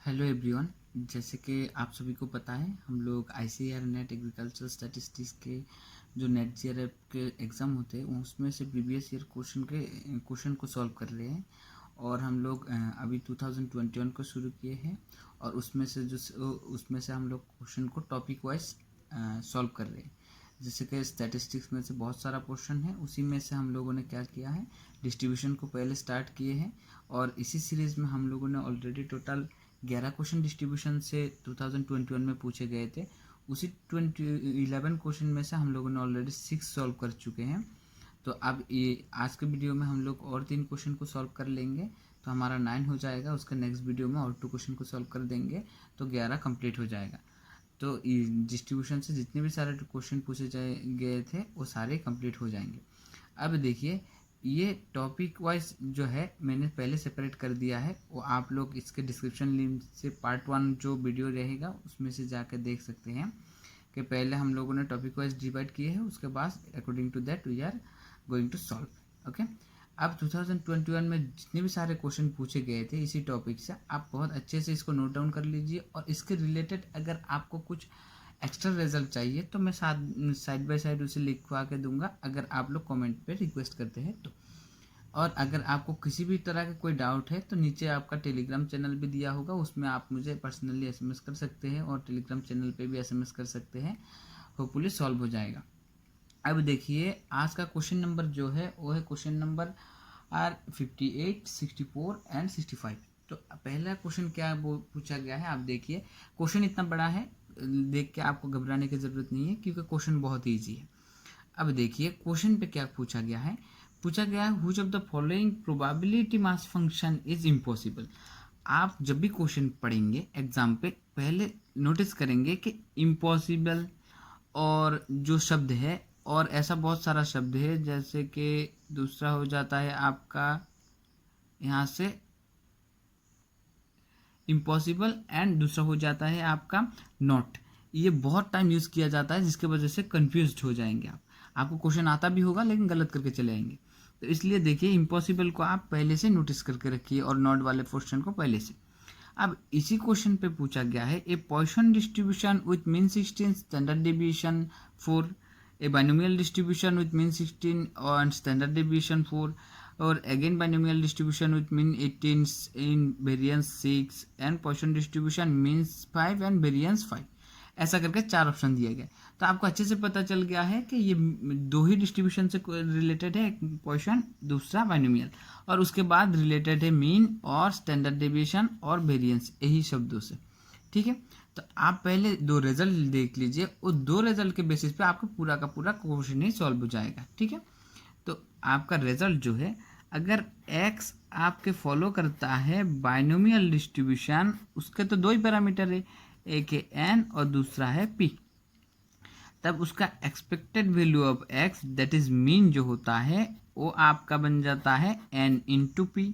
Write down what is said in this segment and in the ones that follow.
Hello everyone. जैसे कि आप सभी को पता है, हम लोग ICAR नेट एग्रीकल्चर स्टैटिस्टिक्स के जो नेट जीआरएफ के एग्ज़ाम होते हैं उसमें से प्रीवियस ईयर क्वेश्चन को सॉल्व कर रहे हैं। और हम लोग अभी 2021 को शुरू किए हैं और उसमें से हम लोग क्वेश्चन को टॉपिक वाइज सॉल्व कर रहे हैं। जैसे कि स्टैटिस्टिक्स में से बहुत सारा क्वेश्चन है, उसी में से हम लोगों ने क्या किया है, डिस्ट्रीब्यूशन को पहले स्टार्ट किए हैं। और इसी सीरीज़ में हम लोगों ने ऑलरेडी टोटल 11 क्वेश्चन डिस्ट्रीब्यूशन से 2021 में पूछे गए थे। उसी 11 क्वेश्चन में से हम लोगों ने ऑलरेडी 6 सॉल्व कर चुके हैं। तो अब ये आज के वीडियो में हम लोग और 3 क्वेश्चन को सॉल्व कर लेंगे तो हमारा 9 हो जाएगा। उसका नेक्स्ट वीडियो में और 2 क्वेश्चन को सॉल्व कर देंगे तो 11 कंप्लीट हो जाएगा। तो डिस्ट्रीब्यूशन से जितने भी सारे क्वेश्चन पूछे गए थे वो सारे कंप्लीट हो जाएंगे। अब देखिए, ये टॉपिक वाइज जो है मैंने पहले सेपरेट कर दिया है, वो आप लोग इसके डिस्क्रिप्शन लिंक से पार्ट 1 जो वीडियो रहेगा उसमें से जाकर देख सकते हैं कि पहले हम लोगों ने टॉपिक वाइज डिवाइड किए हैं, उसके बाद according to that we are going to solve. Okay, अब 2021 में जितने भी सारे क्वेश्चन पूछे गए थे इसी टॉपिक से, आप बहुत अच्छे से इसको नोट डाउन कर लीजिए। और इसके रिलेटेड अगर आपको कुछ एक्स्ट्रा रिजल्ट चाहिए तो मैं साइड बाय साइड उसे लिखवा के दूंगा, अगर आप लोग कमेंट पे रिक्वेस्ट करते हैं तो। और अगर आपको किसी भी तरह का कोई डाउट है तो नीचे आपका टेलीग्राम चैनल भी दिया होगा, उसमें आप मुझे पर्सनली SMS कर सकते हैं और टेलीग्राम चैनल पे भी SMS कर सकते हैं। होपफुली सॉल्व हो जाएगा। अब देखिए, आज का क्वेश्चन नंबर जो है वो है क्वेश्चन नंबर 58, 64 एंड 65। तो पहला क्वेश्चन क्या पूछा गया है, आप देखिए। क्वेश्चन इतना बड़ा है, देख के आपको घबराने की ज़रूरत नहीं है क्योंकि क्वेश्चन बहुत ईजी है। अब देखिए क्वेश्चन पे क्या पूछा गया है। पूछा गया है which of the following probability mass function is impossible. आप जब भी क्वेश्चन पढ़ेंगे एग्जाम पे पहले नोटिस करेंगे कि इम्पॉसिबल और जो शब्द है, और ऐसा बहुत सारा शब्द है, जैसे कि दूसरा हो जाता है आपका यहाँ से इम्पॉसिबल एंड दूसरा हो जाता है आपका नॉट। ये बहुत टाइम यूज़ किया जाता है जिसके वजह से कंफ्यूज हो जाएंगे आपको क्वेश्चन आता भी होगा लेकिन गलत करके चले आएंगे। तो इसलिए देखिए, इम्पॉसिबल को आप पहले से नोटिस करके रखिए और नॉट वाले पोर्शन को पहले से। अब इसी क्वेश्चन पे पूछा गया है a Poisson distribution with mean 16 standard deviation 4, a binomial distribution with mean 16 और स्टैंडर्ड डेविएशन 4, और again binomial distribution with mean 18 in variance 6 and Poisson distribution means 5 and variance 5। ऐसा करके 4 ऑप्शन दिए गए। तो आपको अच्छे से पता चल गया है कि ये 2 ही डिस्ट्रीब्यूशन से रिलेटेड है, एक पॉइसन दूसरा बाइनोमियल, और उसके बाद रिलेटेड है मीन और स्टैंडर्ड डेविएशन और वेरिएंस, यही शब्दों से। ठीक है, तो आप पहले 2 रिजल्ट देख लीजिए, उस 2 रिजल्ट के बेसिस पे आपका पूरा का पूरा क्वेश्चन ही सॉल्व हो जाएगा। ठीक है, तो आपका रिजल्ट जो है, अगर x आपके फॉलो करता है बाइनोमियल डिस्ट्रीब्यूशन, उसके तो 2 ही पैरामीटर है, एक है n और दूसरा है p, तब उसका expected value of x that is mean जो होता है वो आपका बन जाता है n into P,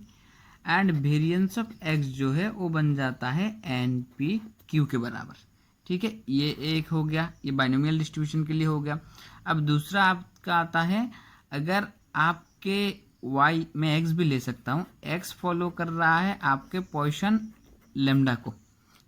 and variance of x जो है वो बन जाता है npq के बराबर। ठीक है, ये एक हो गया, ये बाइनोमियल डिस्ट्रीब्यूशन के लिए हो गया। अब दूसरा आपका आता है, अगर आपके y में x भी ले सकता हूँ, x फॉलो कर रहा है आपके पॉइसन लेम्डा को।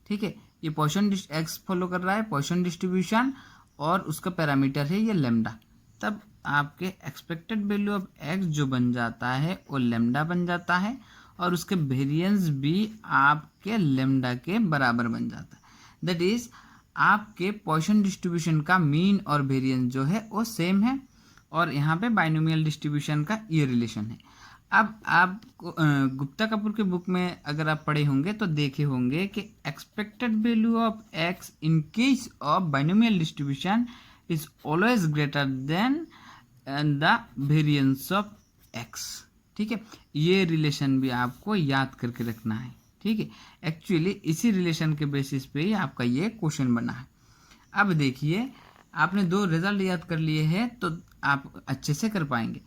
ठीक है, ये पॉइसन x फॉलो कर रहा है पॉइसन डिस्ट्रीब्यूशन और उसका पैरामीटर है ये लेम्डा, तब आपके एक्सपेक्टेड वैल्यू ऑफ x जो बन जाता है वो लेम्डा बन जाता है और उसके वेरिएंस भी आपके लेम्डा के बराबर बन जाता है। दैट इज आपके पॉइसन डिस्ट्रीब्यूशन का मीन और वेरिएंस जो है वो सेम है, और यहाँ पे बाइनोमियल डिस्ट्रीब्यूशन का ये रिलेशन है। अब आप गुप्ता कपूर के बुक में अगर आप पढ़े होंगे तो देखे होंगे कि expected value of x in case of binomial distribution is always greater than the variance of x। ठीक है, ये रिलेशन भी आपको याद करके रखना है। ठीक है, एक्चुअली इसी रिलेशन के बेसिस पे ही आपका ये क्वेश्चन बना है। अब देखिए, आपने 2 रिजल्ट याद कर लिए हैं तो आप अच्छे से कर पाएंगे।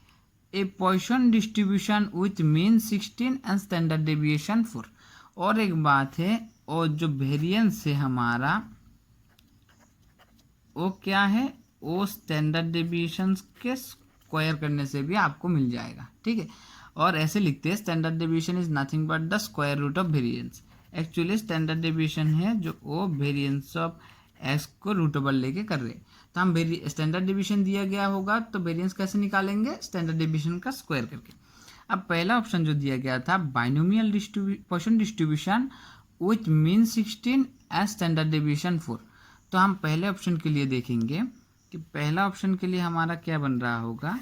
A Poisson distribution with mean 16 and standard deviation 4, और एक बात है, और जो वेरिएंस है हमारा वो क्या है, वो स्टैंडर्ड डेविएशन के स्क्वायर करने से भी आपको मिल जाएगा। ठीक है, और ऐसे लिखते हैं standard deviation is nothing but the square root of variance. Actually standard deviation है जो वो वेरिएंस ऑफ एक्स को रूटेबल लेके कर रहे हैं। तो हम स्टैंडर्ड डेविएशन दिया गया होगा तो वेरिएंस कैसे निकालेंगे, स्टैंडर्ड डेविएशन का स्क्वायर करके। अब पहला ऑप्शन जो दिया गया था binomial portion distribution with mean 16 and standard deviation 4, तो हम पहले ऑप्शन के लिए देखेंगे कि पहला ऑप्शन के लिए हमारा क्या बन रहा होगा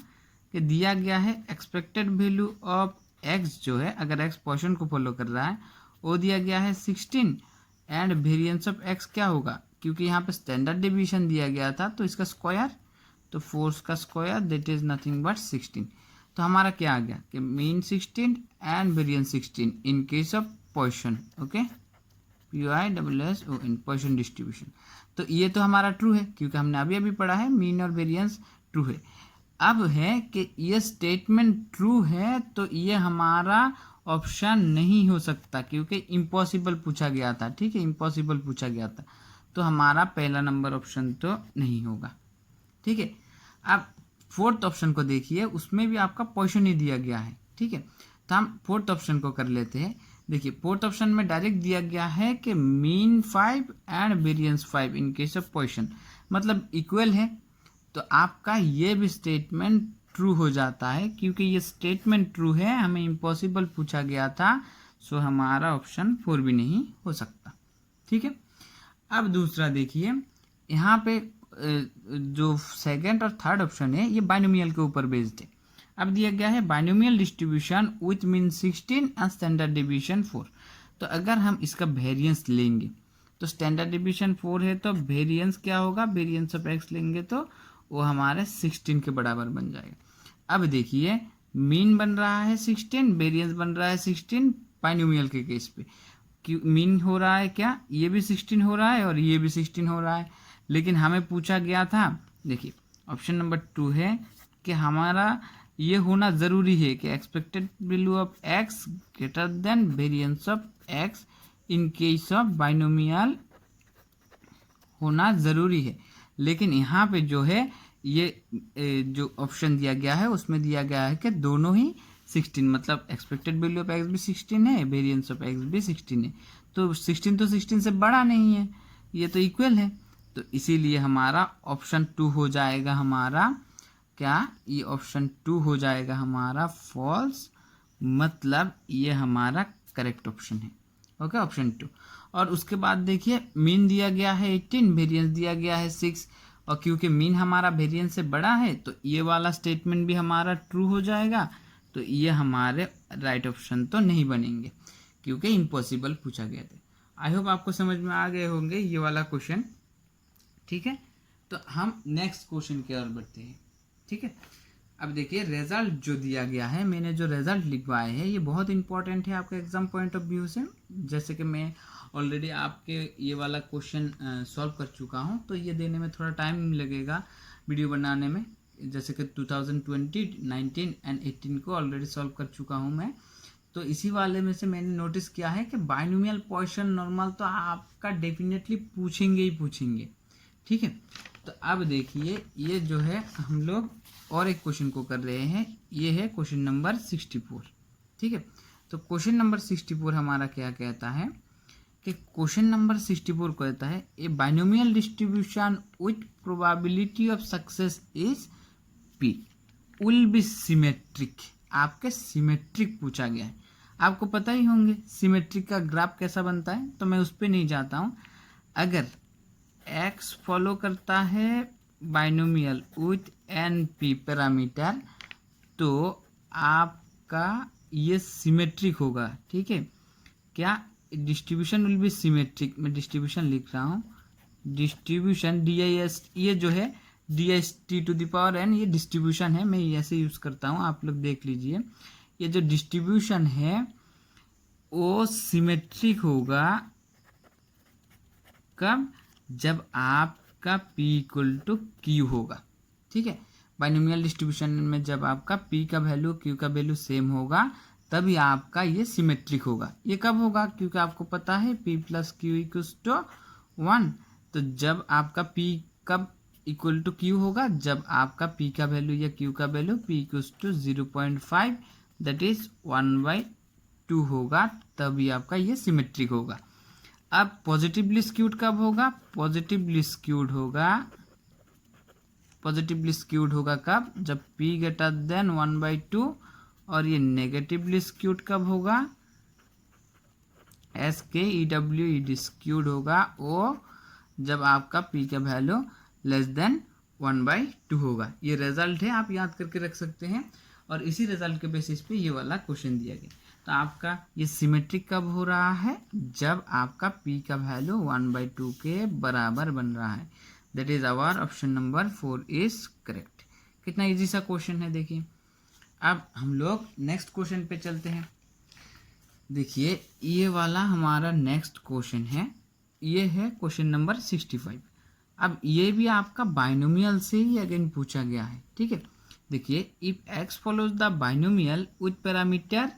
कि दिया गया है एक्सपेक्टेड वैल्यू ऑफ एक्स जो है, अगर एक्स पोर्शन को फॉलो कर रहा है वो दिया गया है 16 एंड वेरिएंस ऑफ एक्स क्या होगा, क्योंकि यहाँ पे स्टैंडर्ड डेविएशन दिया गया था तो इसका स्क्वायर, तो 4 का square that is nothing but 16। तो हमारा क्या आ गया कि mean 16 and variance 16 in case of portion, okay POISS in portion distribution. तो ये तो हमारा ट्रू है क्योंकि हमने अभी अभी पढ़ा है मीन और वेरिएंस ट्रू है। अब है कि ये स्टेटमेंट ट्रू है तो ये हमारा ऑप्शन नहीं हो सकता क्योंकि इम्पॉसिबल पूछा गया था, ठीक है, इम्पॉसिबल पूछा गया था, तो हमारा पहला नंबर ऑप्शन तो नहीं होगा, ठीक है। अब फोर्थ ऑप्शन को देखिए, उसमें भी आपका पोर्शन ही दिया गया है, ठीक है। तो हम फोर्थ ऑप्शन को कर लेते हैं। देखिए फोर्थ ऑप्शन में डायरेक्ट दिया गया है कि mean 5 and variance 5 in case of portion, मतलब इक्वल है, तो आपका ये भी स्टेटमेंट ट्रू हो जाता है क्योंकि ये स्टेटमेंट ट्रू है, हमें इम्पॉसिबल पूछा गया था, सो हमारा ऑप्शन 4 भी नहीं हो सकता, ठीक है। अब दूसरा देखिए, यहाँ पे जो सेकंड और थर्ड ऑप्शन है ये बाइनोमियल के ऊपर बेस्ड है। अब दिया गया है binomial distribution with mean 16 and standard deviation 4, तो अगर हम इसका वेरिएंस लेंगे तो स्टैंडर्ड डेविएशन 4 है तो वेरिएंस क्या होगा, वेरिएंस ऑफ एक्स लेंगे तो वो हमारे 16 के बराबर बन जाएगा। अब देखिए मीन बन रहा है 16, वेरिएंस बन रहा है 16 बाइनोमियल के केस पे, क्यों मीन हो रहा है क्या, ये भी 16 हो रहा है और ये भी 16 हो रहा है, लेकिन हमें पूछा गया था, देखिए ऑप्शन नंबर 2 है कि हमारा ये होना ज़रूरी है कि expected value of x greater than variance of x in case of binomial होना ज़रूरी है, लेकिन यहाँ पे जो है ये जो ऑप्शन दिया गया है उसमें दिया गया है कि दोनों ही 16, मतलब एक्सपेक्टेड वैल्यू ऑफ एक्स भी 16 है, वेरिएंस ऑफ एक्स भी 16 है, तो 16 तो 16 से बड़ा नहीं है, ये तो इक्वल है, तो इसीलिए हमारा ऑप्शन 2 हो जाएगा हमारा क्या, ये ऑप्शन 2 हो जाएगा हमारा फॉल्स, मतलब ये हमारा करेक्ट ऑप्शन है, ओके ऑप्शन 2। और उसके बाद देखिए मीन दिया गया है 18, वेरिएंस दिया गया है 6, और क्योंकि मीन हमारा वेरिएंस से बड़ा है तो ये वाला स्टेटमेंट भी हमारा ट्रू हो जाएगा, तो ये हमारे राइट ऑप्शन तो नहीं बनेंगे क्योंकि इम्पॉसिबल पूछा गया था। आई होप आपको समझ में आ गए होंगे ये वाला क्वेश्चन, ठीक है। तो हम नेक्स्ट क्वेश्चन की ओर बढ़ते हैं, ठीक है। अब देखिए रिजल्ट जो दिया गया है, मैंने जो रिजल्ट लिखवाए हैं ये बहुत इंपॉर्टेंट है आपके एग्जाम पॉइंट ऑफ व्यू से, जैसे कि मैं ऑलरेडी आपके ये वाला क्वेश्चन सॉल्व कर चुका हूँ, तो ये देने में थोड़ा टाइम लगेगा वीडियो बनाने में, जैसे कि 2020, 19 एंड 18 को ऑलरेडी सॉल्व कर चुका हूँ मैं, तो इसी वाले में से मैंने नोटिस किया है कि बाइनोमियल पोर्शन नॉर्मल तो आपका डेफिनेटली पूछेंगे ही पूछेंगे, ठीक है। तो अब देखिए ये जो है हम लोग और एक क्वेश्चन को कर रहे हैं, ये है क्वेश्चन नंबर 64, ठीक है। तो क्वेश्चन नंबर 64 हमारा क्या कहता है कि क्वेश्चन नंबर 64 कहता है a binomial distribution with probability of success is P will be symmetric, आपके सिमेट्रिक पूछा गया है, आपको पता ही होंगे सिमेट्रिक का ग्राफ कैसा बनता है, तो मैं उस पर नहीं जाता हूँ। अगर एक्स फॉलो करता है binomial with n p parameter तो आपका ये सिमेट्रिक होगा, ठीक है। क्या डिस्ट्रीब्यूशन विल बी सिमेट्रिक, मैं डिस्ट्रीब्यूशन लिख रहा हूँ, डिस्ट्रीब्यूशन DIS, ये जो है DIST to the power n, ये डिस्ट्रीब्यूशन है, मैं ऐसे यूज़ करता हूँ, आप लोग देख लीजिए, ये जो डिस्ट्रीब्यूशन है वो सिमेट्रिक होगा कब, जब आपका P इक्वल टू Q होगा, ठीक है। बाइनोमियल डिस्ट्रीब्यूशन में जब आपका P का वैल्यू Q का वैल्यू सेम होगा तभी आपका ये सिमेट्रिक होगा। ये कब होगा, क्योंकि आपको पता है P plus Q equals to 1, तो जब आपका P कब इक्वल टू Q होगा, जब आपका P का वैल्यू या Q का value P equals to 0.5 that is 1/2 2 होगा तभी आपका ये सिमेट्रिक होगा। अब पॉजिटिवली स्क्यूड कब होगा? पॉजिटिवली स्क्यूड होगा कब? जब p ग्रेटर देन 1/2। और ये नेगेटिवली स्क्यूड कब होगा? SKEWED स्क्यूड होगा वो जब आपका p का वैल्यू लेस देन 1/2 होगा। ये रिजल्ट है, आप याद करके रख सकते हैं। और इसी रिजल्ट के बेसिस पे ये वाला क्वेश्चन दिया गया। तो आपका ये सिमेट्रिक कब हो रहा है? जब आपका p का वैल्यू 1/2 के बराबर बन रहा है। That is our option number 4 is correct. कितना इजी सा क्वेश्चन है देखिए। अब हम लोग नेक्स्ट क्वेश्चन पे चलते हैं। देखिए ये वाला हमारा नेक्स्ट क्वेश्चन है, ये है क्वेश्चन नंबर 65। अब ये भी आपका बाइनोमियल से ही अगेन पूछा गया है, ठीक है। देखिए if x follows the binomial with parameter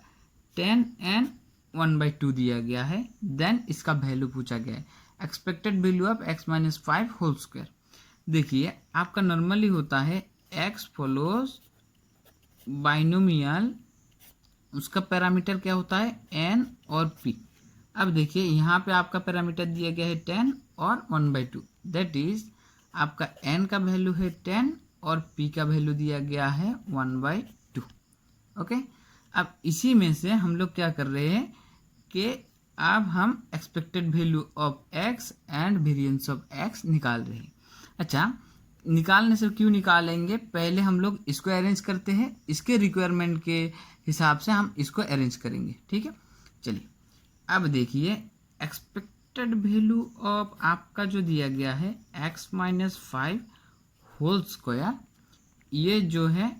10 and 1/2 दिया गया है, देन इसका वैल्यू पूछा गया है। Expected value of x-5 whole square. देखिए आपका नॉर्मली होता है x फॉलोज बाइनोमियल, उसका पैरामीटर क्या होता है? n और p। अब देखिए यहाँ पे आपका पैरामीटर दिया गया है 10 और 1/2। दैट इज आपका n का वैल्यू है 10 और p का वैल्यू दिया गया है 1/2। ओके, अब इसी में से हम लोग क्या कर रहे हैं कि अब हम expected value of x and variance of x निकाल रहे हैं। अच्छा, निकालने से क्यों निकालेंगे? पहले हम लोग इसको अरेंज करते हैं, इसके रिक्वायरमेंट के हिसाब से हम इसको अरेंज करेंगे, ठीक है। चलिए अब देखिए एक्सपेक्टेड वैल्यू ऑफ आपका जो दिया गया है x-5 होल स्क्वायर, ये जो है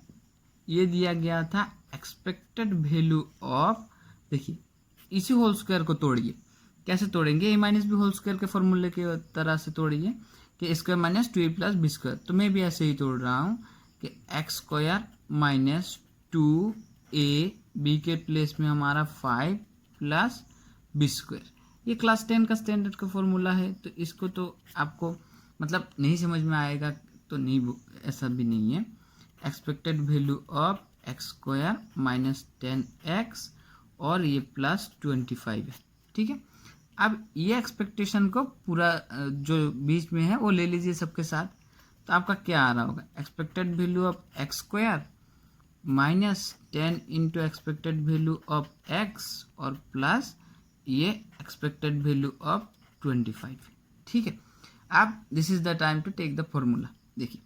ये दिया गया था एक्सपेक्टेड वैल्यू ऑफ। देखिए इसी होल स्क्वायर को तोड़िए, कैसे तोड़ेंगे? a-b होल स्क्वायर के फॉर्मूले के तरह से तोड़िए कि square minus 2a plus b square. तो मैं भी ऐसे ही तोड़ रहा हूँ कि x square minus 2a, b के प्लेस में हमारा 5 प्लस बी स्क्वायर। ये क्लास 10 का स्टैंडर्ड का फॉर्मूला है, तो इसको तो आपको मतलब नहीं समझ में आएगा तो नहीं, ऐसा भी नहीं है। Expected value of x square minus 10x और ये प्लस 25 है, ठीक है। अब ये एक्सपेक्टेशन को पूरा जो बीच में है वो ले लीजिए सबके साथ। तो आपका क्या आ रहा होगा? Expected value of x square minus 10 into expected value of x और प्लस ये एक्सपेक्टेड वैल्यू ऑफ 25, ठीक है। अब this is the time to take the formula. देखिए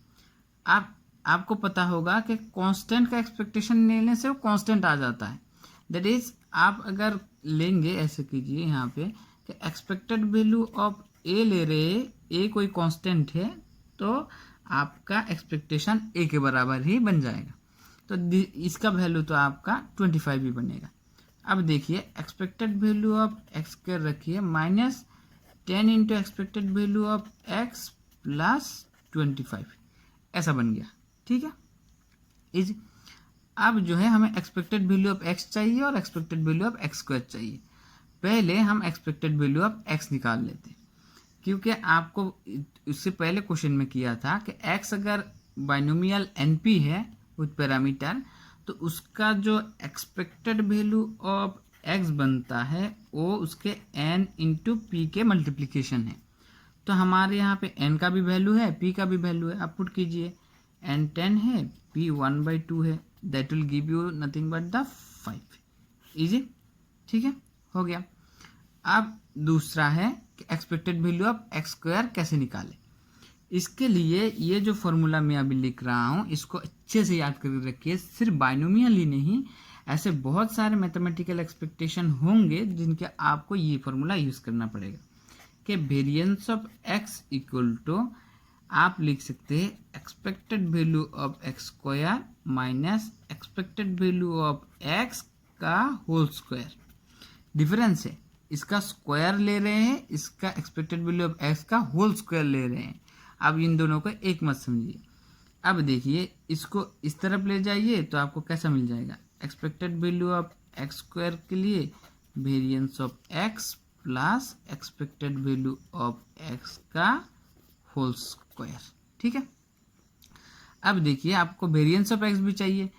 आपको पता होगा कि कांस्टेंट का एक्सपेक्टेशन लेने से वो कांस्टेंट आ जाता है। दैट इज आप अगर लेंगे, ऐसे कीजिए यहाँ पे कि एक्सपेक्टेड वैल्यू ऑफ ए ले रहे, ए कोई कांस्टेंट है तो आपका एक्सपेक्टेशन ए के बराबर ही बन जाएगा। तो इसका वैल्यू तो आपका 25 भी बनेगा। अब देखिए एक्सपेक्टेड वैल्यू ऑफ एक्स कर रखिए minus 10 into expected value of x plus 25, ऐसा बन गया, ठीक है। इज अब जो है हमें एक्सपेक्टेड वैल्यू ऑफ एक्स चाहिए और expected value of x square चाहिए। पहले हम एक्सपेक्टेड वैल्यू ऑफ एक्स निकाल लेते हैं, क्योंकि आपको इससे पहले क्वेश्चन में किया था कि एक्स अगर बाइनोमियल एनपी है विथ पैरामीटर, तो उसका जो एक्सपेक्टेड वैल्यू ऑफ एक्स बनता है वो उसके n इंटू पी के मल्टीप्लिकेशन है। तो हमारे यहाँ पे n का भी वैल्यू है, p का भी वैल्यू है। आप पुट कीजिए, n 10 है, p 1/2 है। That will give you nothing but the 5। Easy, ठीक है, हो गया। अब दूसरा है कि expected value of x square कैसे निकालें। इसके लिए ये जो फॉर्मूला मैं अभी लिख रहा हूँ इसको अच्छे से याद करके रखिए। सिर्फ बाइनोमियल ही नहीं, ऐसे बहुत सारे मैथमेटिकल एक्सपेक्टेशन होंगे जिनके आपको ये फॉर्मूला यूज़ करना पड़ेगा कि variance of x equal to आप लिख सकते हैं expected value of x square minus expected value of x का होल स्क्वायर। डिफरेंस है, इसका स्क्वायर ले रहे हैं, इसका एक्सपेक्टेड वैल्यू ऑफ एक्स का होल स्क्वायर ले रहे हैं। अब इन दोनों को एक मत समझिए। अब देखिए इसको इस तरफ ले जाइए तो आपको कैसा मिल जाएगा? Expected value of x square के लिए variance of x plus expected value of x का होल स्क्वायर, ठीक है। अब देखिए आपको वेरिएंस ऑफ एक्स भी चाहिए।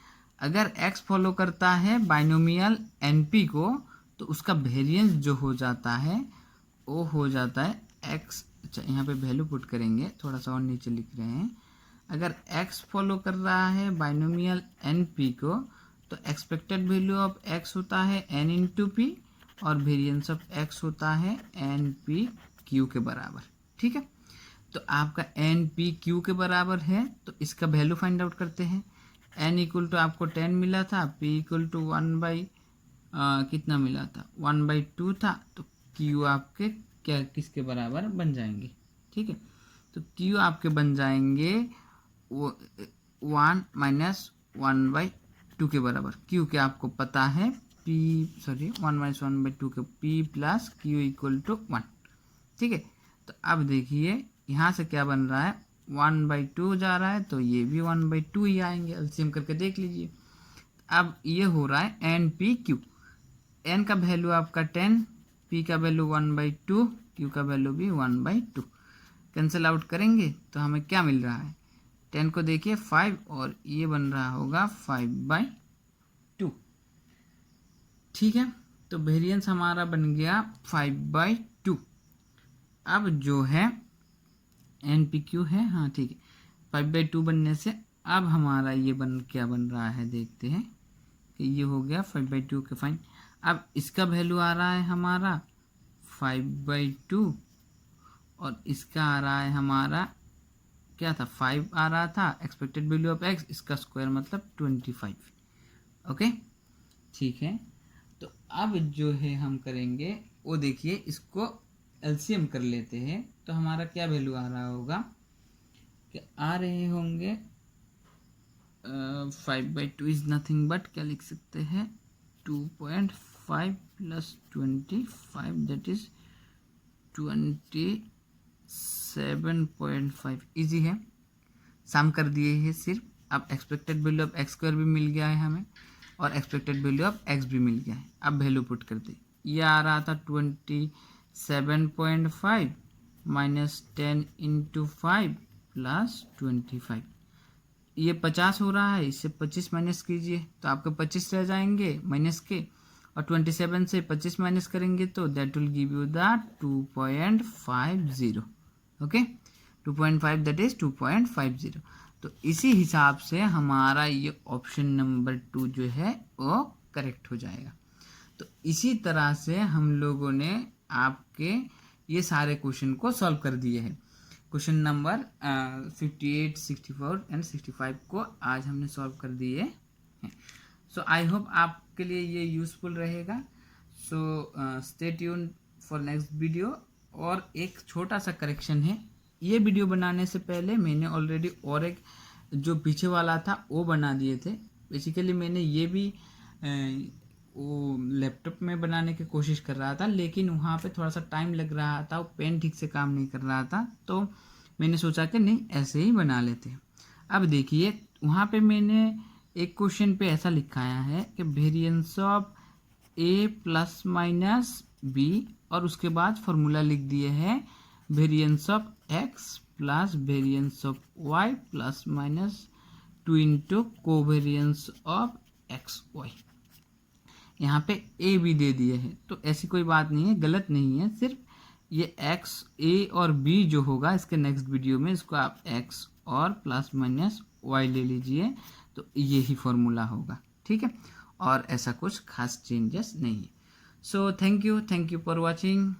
अगर एक्स फॉलो करता है बाइनोमियल एनपी को, तो उसका वेरिएंस जो हो जाता है वो हो जाता है एक्स। अच्छा, यहाँ पे वैल्यू पुट करेंगे, थोड़ा सा और नीचे लिख रहे हैं। अगर एक्स फॉलो कर रहा है बाइनोमियल एन पी को, तो एक्सपेक्टेड वैल्यू ऑफ एक्स होता है एन इंटू पी और वेरिएंस ऑफ एक्स होता है एन पी क्यू के बराबर। ठीक है, तो आपका एन पी क्यू के बराबर है, तो इसका वैल्यू फाइंड आउट करते हैं। एन इक्वल टू आपको 10 मिला था, पी इक्वल टू 1 कितना मिला था, 1/2 था, तो क्यू आपके क्या किसके बराबर बन जाएंगे। ठीक है, तो क्यू आपके बन जाएंगे 1 - 1/2 के बराबर। क्यू के आपको पता है 1 - 1/2 के p plus q equal to 1। ठीक है, तो अब देखिए यहाँ से क्या बन रहा है, 1/2 जा रहा है, तो ये भी 1/2 ही आएंगे। एलसीएम करके देख लीजिए। अब ये हो रहा है एन पी क्यू। एन का वैल्यू आपका 10, पी का वैल्यू 1/2, क्यू का वैल्यू भी 1/2। कैंसिल आउट करेंगे तो हमें क्या मिल रहा है, 10 को देखिए 5 और ये बन रहा होगा 5/2। ठीक है, तो वेरिएंस हमारा बन गया 5/2। अब जो है एन पी क्यू है, हाँ ठीक है, 5/2 बनने से अब हमारा ये क्या बन रहा है, देखते हैं कि ये हो गया 5/2 के फाइन। अब इसका वैल्यू आ रहा है हमारा 5/2 और इसका आ रहा है हमारा क्या था, 5 आ रहा था। एक्सपेक्टेड वैल्यू ऑफ एक्स, इसका स्क्वायर मतलब 25। ओके, ठीक है, तो अब जो है हम करेंगे वो देखिए, इसको एलसीएम कर लेते हैं, तो हमारा क्या वैल्यू आ रहा होगा कि आ रहे होंगे 5/2 इज नथिंग बट क्या लिख सकते हैं, 2.5 + 25 दैट इज 27.5। इजी है, सम कर दिए है सिर्फ। अब expected value of x square भी मिल गया है हमें और एक्सपेक्टेड वैल्यू ऑफ एक्स भी मिल गया है। अब वैल्यू पुट करते, ये आ रहा था 27.5 - 10 × 5 + 25। ये 50 हो रहा है, इससे 25 माइनस कीजिए तो आपके 25 रह जाएंगे माइनस के, और 27 से 25 माइनस करेंगे तो that will give you the 2.50। Okay, 2.5 that is 2.50। तो इसी हिसाब से हमारा ये ऑप्शन नंबर 2 जो है वो करेक्ट हो जाएगा। तो इसी तरह से हम लोगों ने आपके ये सारे क्वेश्चन को सॉल्व कर दिए हैं। क्वेश्चन नंबर 58, 64 एंड 65 को आज हमने सॉल्व कर दिए हैं। सो आई होप आपके लिए ये यूज़फुल रहेगा। So stay tune for next video. और एक छोटा सा करेक्शन है, ये वीडियो बनाने से पहले मैंने ऑलरेडी और एक जो पीछे वाला था वो बना दिए थे। बेसिकली मैंने ये भी वो लैपटॉप में बनाने की कोशिश कर रहा था, लेकिन वहाँ पे थोड़ा सा टाइम लग रहा था, वो पेन ठीक से काम नहीं कर रहा था, तो मैंने सोचा कि नहीं ऐसे ही बना लेते हैं। अब देखिए वहाँ पे मैंने एक क्वेश्चन पे ऐसा लिखाया है कि वेरिएंस ऑफ a ± b और उसके बाद फॉर्मूला लिख दिए हैं variance of x plus variance of y ±2 × covariance of x y. यहाँ पे a भी दे दिए हैं, तो ऐसी कोई बात नहीं है, गलत नहीं है। सिर्फ ये x a और b जो होगा इसके नेक्स्ट वीडियो में, इसको आप x और ±y ले लीजिए, तो यही फॉर्मूला होगा। ठीक है, और ऐसा कुछ खास चेंजेस नहीं है। So thank you for watching.